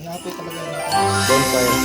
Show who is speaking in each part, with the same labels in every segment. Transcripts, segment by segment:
Speaker 1: Inapoy talaga yun.
Speaker 2: Bonfire.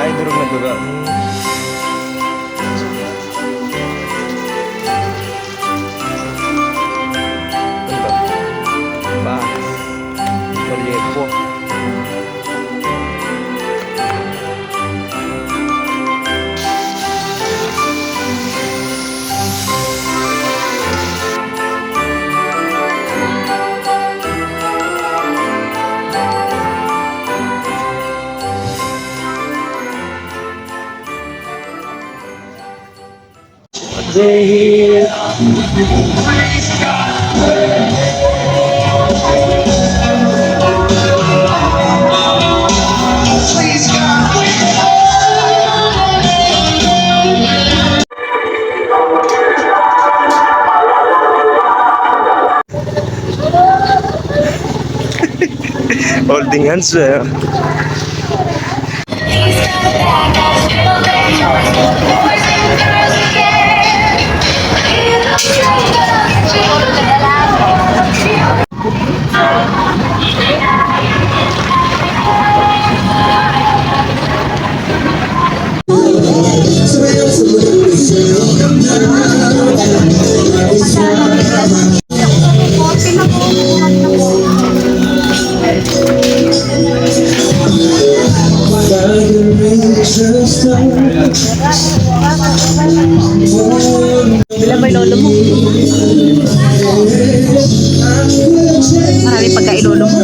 Speaker 2: Ay, durog na duga. Ano ba? Ba? Proyekto. Holding hands eh.
Speaker 3: Bila ba ilolo mo? Marami pagka ilolo mo.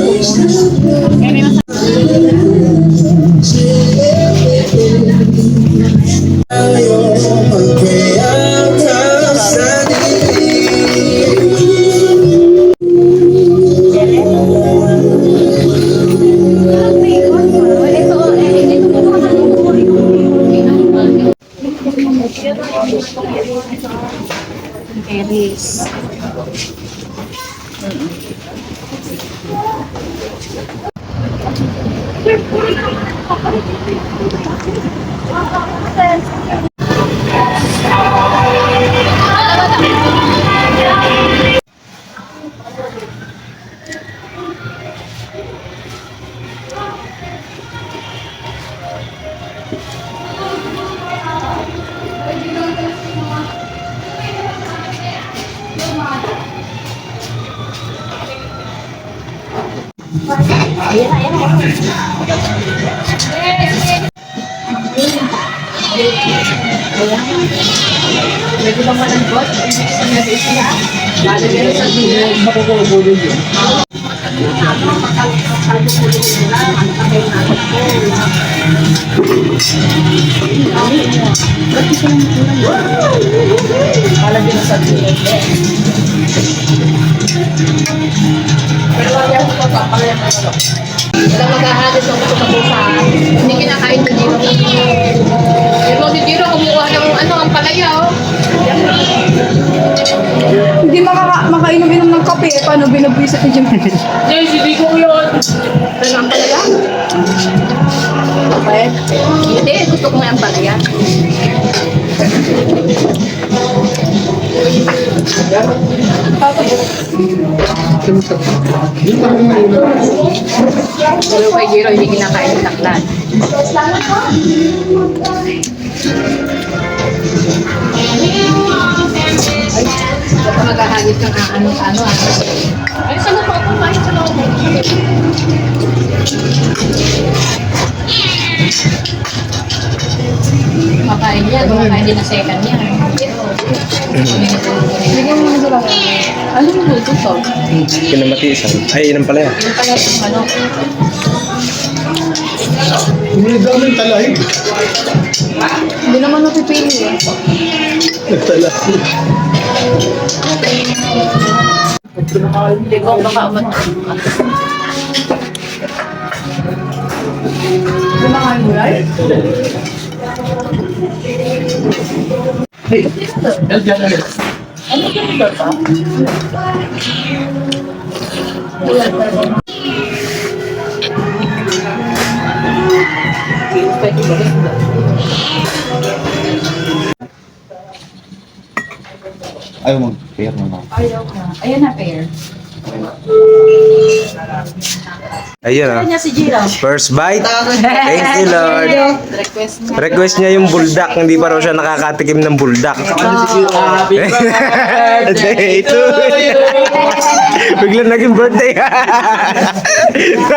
Speaker 3: Aries. Medyo bang malangkot? Malagyan sa dulo. Makukulo yun. Malagyan sa dulo. Pero kaya ko pa pala yung ano. Wala maghahagis ng gusto sa hindi kinakain sa Jiro. Pero si Jiro kumukuha ng ano, ang palaya, oh.
Speaker 4: Hindi makainom-inom ng kape, eh, paano binabwisit ni Jim?
Speaker 3: Yes, hindi ko yun. Pero ang palaya? Okay. Hindi, gusto ko nga ang palaya. Pero kay Jiro, hindi kinakain ng taklan. Baka maghahagis ng ano. Ay, saan na po ako kumain sa loob? Makain yan, makain din na second yan.
Speaker 4: Bigyan mo na sila.
Speaker 3: Ano yung luto to?
Speaker 2: Pinamatisan. Ay, yun ang pala yan.
Speaker 3: Yung pala yung ano?
Speaker 1: Hinigaw ng talay.
Speaker 4: Hindi naman napipili eh.
Speaker 1: Nagtala.
Speaker 3: Hindi ko baka umat.
Speaker 4: Kumakain mo yan?
Speaker 1: Hey, Eljan ulit.
Speaker 3: Ano yung ba pa?
Speaker 5: Ayaw mag-pair naman.
Speaker 4: Ayaw na. Ayan na, pair.
Speaker 2: Ayun ah.
Speaker 4: Niya si Jiro.
Speaker 2: First bite. Thank you, Lord.
Speaker 4: Request niya.
Speaker 2: Request niya yung buldak. Hindi pa raw siya nakakatikim ng buldak.
Speaker 1: Happy
Speaker 2: Birthday to you. Biglang naging birthday.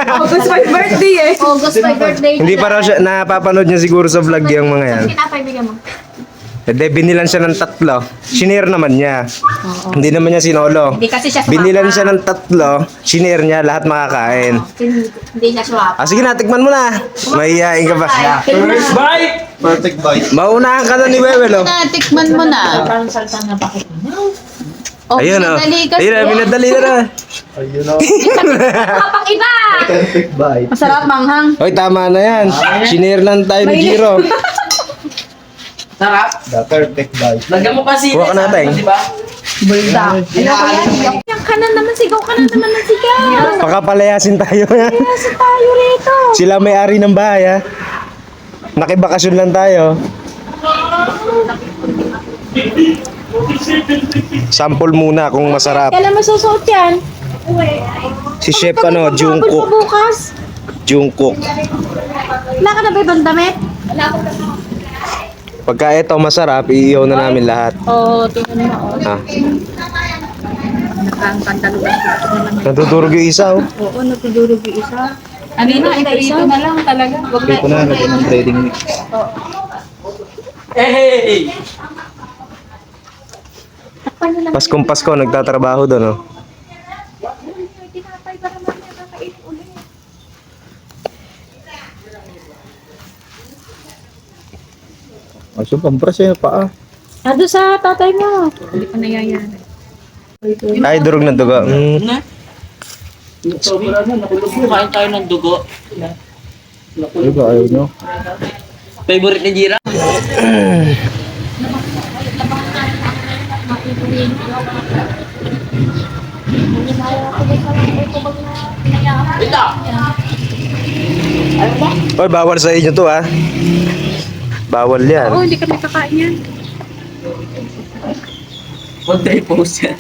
Speaker 4: August my birthday eh.
Speaker 3: August my birthday.
Speaker 2: Hindi pa raw siya, napapanood niya siguro sa vlog yung mga yan.
Speaker 3: Kinapay bigyan mo.
Speaker 2: Hindi, binilan siya ng 3. Shinare naman niya. Hindi naman niya sinolo.
Speaker 3: Hindi kasi siya sumapa.
Speaker 2: Binilan siya ng 3, shinare niya, lahat makakain.
Speaker 3: Hindi siya sumapa.
Speaker 2: Ah, sige na, tikman mo na. Mahihain ka pa.
Speaker 5: Perfect bite.
Speaker 2: Maunahan ka na ni Wewel, oh.
Speaker 3: Tikman mo na. Oh,
Speaker 2: Ayun, oh.
Speaker 3: pinadali kasi.
Speaker 2: Ayun, pinadali na na.
Speaker 1: Ayun o.
Speaker 3: Kapag iba!
Speaker 1: Perfect bite.
Speaker 4: Masarap manghang.
Speaker 2: Hoy, tama na yan. Shinare lang tayo ni Jiro.
Speaker 6: Sarap.
Speaker 1: The perfect bite.
Speaker 6: Lagyan mo kasi.
Speaker 2: Kuha ka natin.
Speaker 6: Di ba?
Speaker 4: Bulda. Yung kanan naman, sigaw ka na naman ng sigaw.
Speaker 2: Pakapalayasin tayo.
Speaker 4: Sa tayo rito.
Speaker 2: Sila may-ari ng bahay, ha. Nakibakasyon lang tayo. Sample muna kung masarap.
Speaker 4: Kailan masusuot yan?
Speaker 2: Si Chef,
Speaker 4: Sabon
Speaker 2: Jungkook.
Speaker 4: pa bukas.
Speaker 2: Jungkook.
Speaker 4: Wala ka na ba ibang damit?
Speaker 2: Pagka ito masarap, iiyaw na namin lahat.
Speaker 4: Oo, tingnan mo.
Speaker 2: Ha?
Speaker 4: Nakangkantalugan.
Speaker 2: Natutulog yung isa, oh.
Speaker 4: Oo, natudurog yung isa. Ano na, ito na lang talaga. Wag
Speaker 5: Ito na, lagyan ng trading mix.
Speaker 6: Hey!
Speaker 2: Paskong Pasko, nagtatrabaho doon, oh.
Speaker 5: Oh, so, pampras yun, paa.
Speaker 4: Ado sa tatay mo. Hindi pa nayayari.
Speaker 2: Ay, durog na dugo.
Speaker 6: Na? Sobra na. Nakulog mo. Kain tayo ng dugo.
Speaker 5: Ano ba, ayaw nyo?
Speaker 6: Favorite ni Jira? Ito!
Speaker 2: Hoy, bawal sa inyo to, ha. Bawal yan.
Speaker 4: Oo, hindi kami kakain yan.
Speaker 6: Huwag tayo post yan.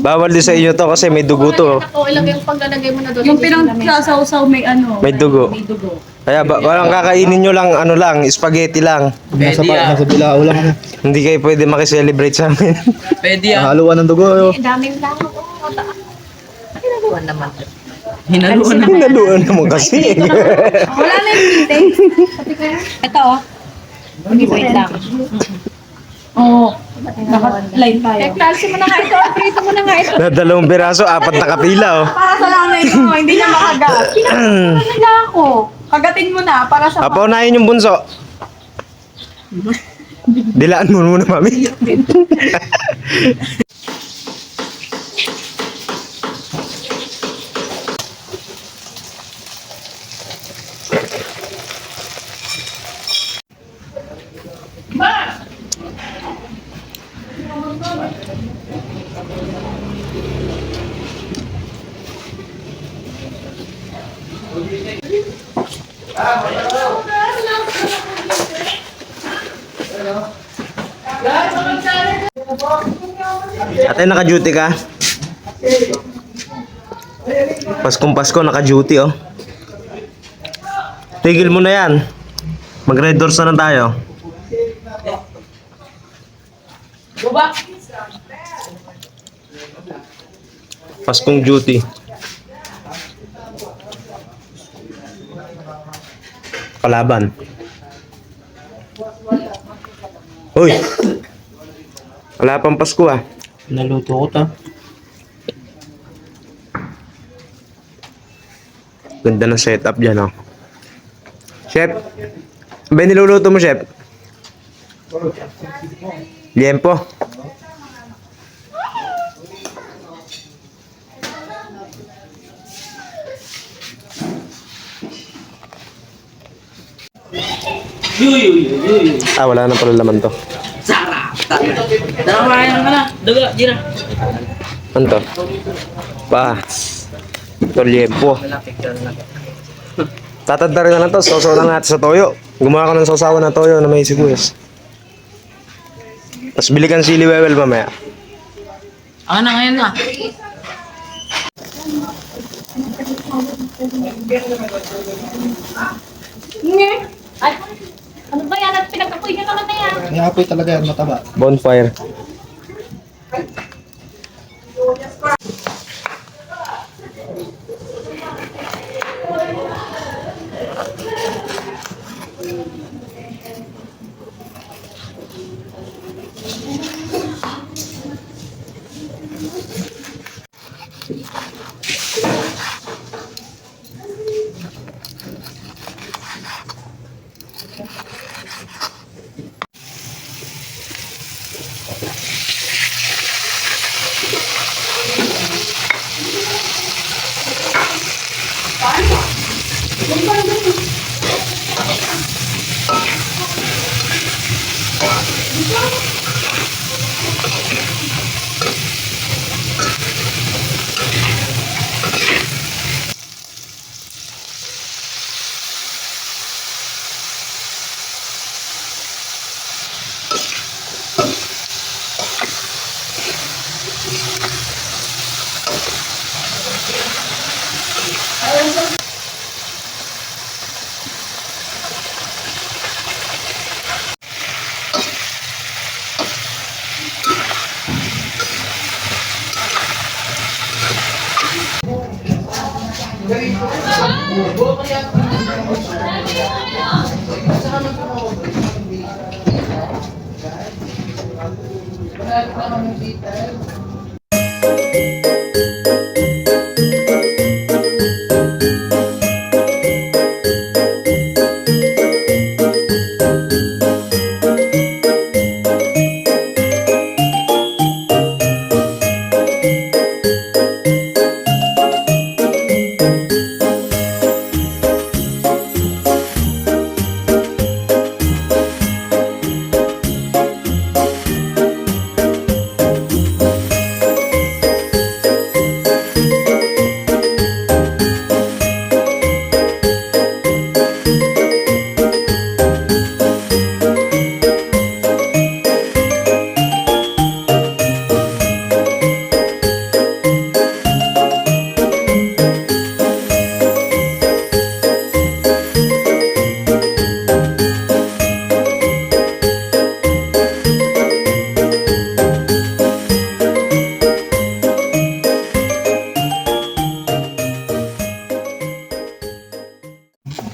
Speaker 2: Bawal din sa inyo to kasi may dugo to, oh.
Speaker 3: Ako, ilagay yung paglalagay mo na doon.
Speaker 4: Yung pinagsasaw-saw may ano.
Speaker 2: May dugo.
Speaker 4: May dugo.
Speaker 2: Kaya walang kakainin nyo lang, ano lang, spaghetti lang.
Speaker 5: Nasa,
Speaker 6: Pwede, ah.
Speaker 5: nasa bilao lang na.
Speaker 2: Hindi kayo pwede makiselebrate sa amin.
Speaker 6: Pwede yan.
Speaker 5: Haluan ng dugo. oh.
Speaker 3: Daming lang ako. Ginagawa naman.
Speaker 6: Hinaluan na.
Speaker 2: Naluan naman kasi.
Speaker 4: Wala na yung meeting. Ito oh. Wait lang. Oo. Naka-line tayo.
Speaker 3: Talsi mo na nga ito. Prito mo na nga ito.
Speaker 2: Na 2 piraso, 4 na kapila, oh.
Speaker 4: Para sa lang na ito, hindi niya makagat. Pinakagat nila ako. Kagatin mo na para sa...
Speaker 2: Apaunahin yung bunso. Dilaan mo muna, mami. Ate, naka-duty ka? Paskong Pasko, naka-duty, oh. Tigil mo na yan. Mag-red doors na lang tayo. Paskong duty. Kalaban. Uy! Wala pang Pasko, ah.
Speaker 5: Naluto ko ta.
Speaker 2: Ganda ng setup dyan, oh. Chef, ba niluluto mo, Chef? Liempo. Ah, wala na pala laman to.
Speaker 6: Sarap! Dalawa ka na. Dugo, Jira.
Speaker 2: Ano to? Pa. Ito liempo. Tatadta rin na lang to. Sausaw lang natin sa toyo. Gumawa ka ng sausawan na toyo na may sibuyas. Tapos bili ka ng sili wewel mamaya.
Speaker 6: Ako na ngayon na.
Speaker 3: Ay, ano ba yan? At pinagkapoy niyo naman na yan.
Speaker 5: May apoy talaga yan, mataba.
Speaker 2: Bonfire.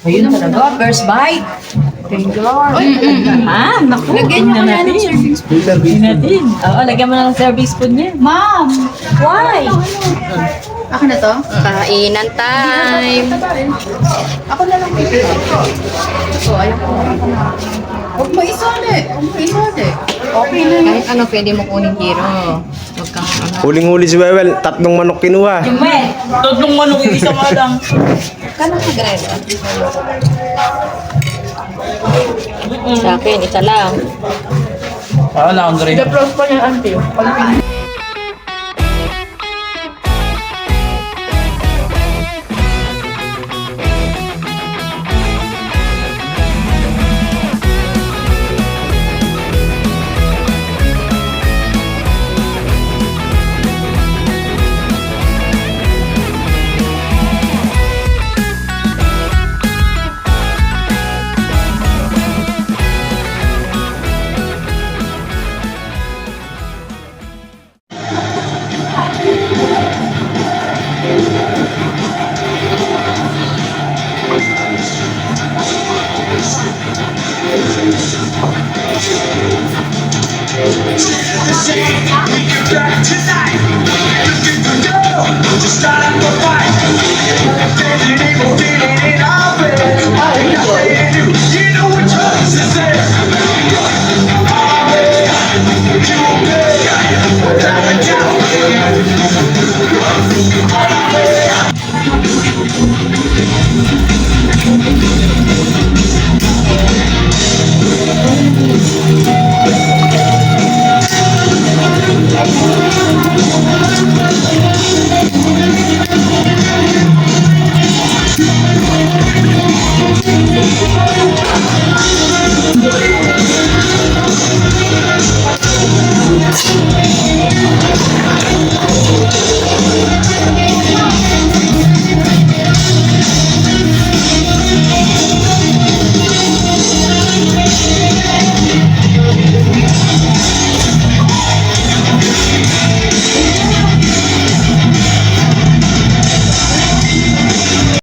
Speaker 4: Ayun talaga, first bite. Thank you, Lord.
Speaker 6: Ah, naku.
Speaker 4: Lagyan niyo kaya ng serving spoon.
Speaker 6: Lagyan natin. Oo, lagyan mo ng serving spoon niya.
Speaker 4: Ma'am, why?
Speaker 3: Ako na to? Kainan time.
Speaker 4: Ako na lang. So, ayun ko. Huwag mo isali. Huwag mo isali. Okay na yun.
Speaker 3: Kahit ano pwede mo kunin, Jiro. Huwag kang ano.
Speaker 2: Huling-huli si Wewel. 3 manok kinuha.
Speaker 6: Jumet! Tatlong manok, isa nga lang.
Speaker 3: Kanang kagresa. Sa akin, isa lang.
Speaker 6: Ah, wala akong grade.
Speaker 4: The pros pa niya, auntie.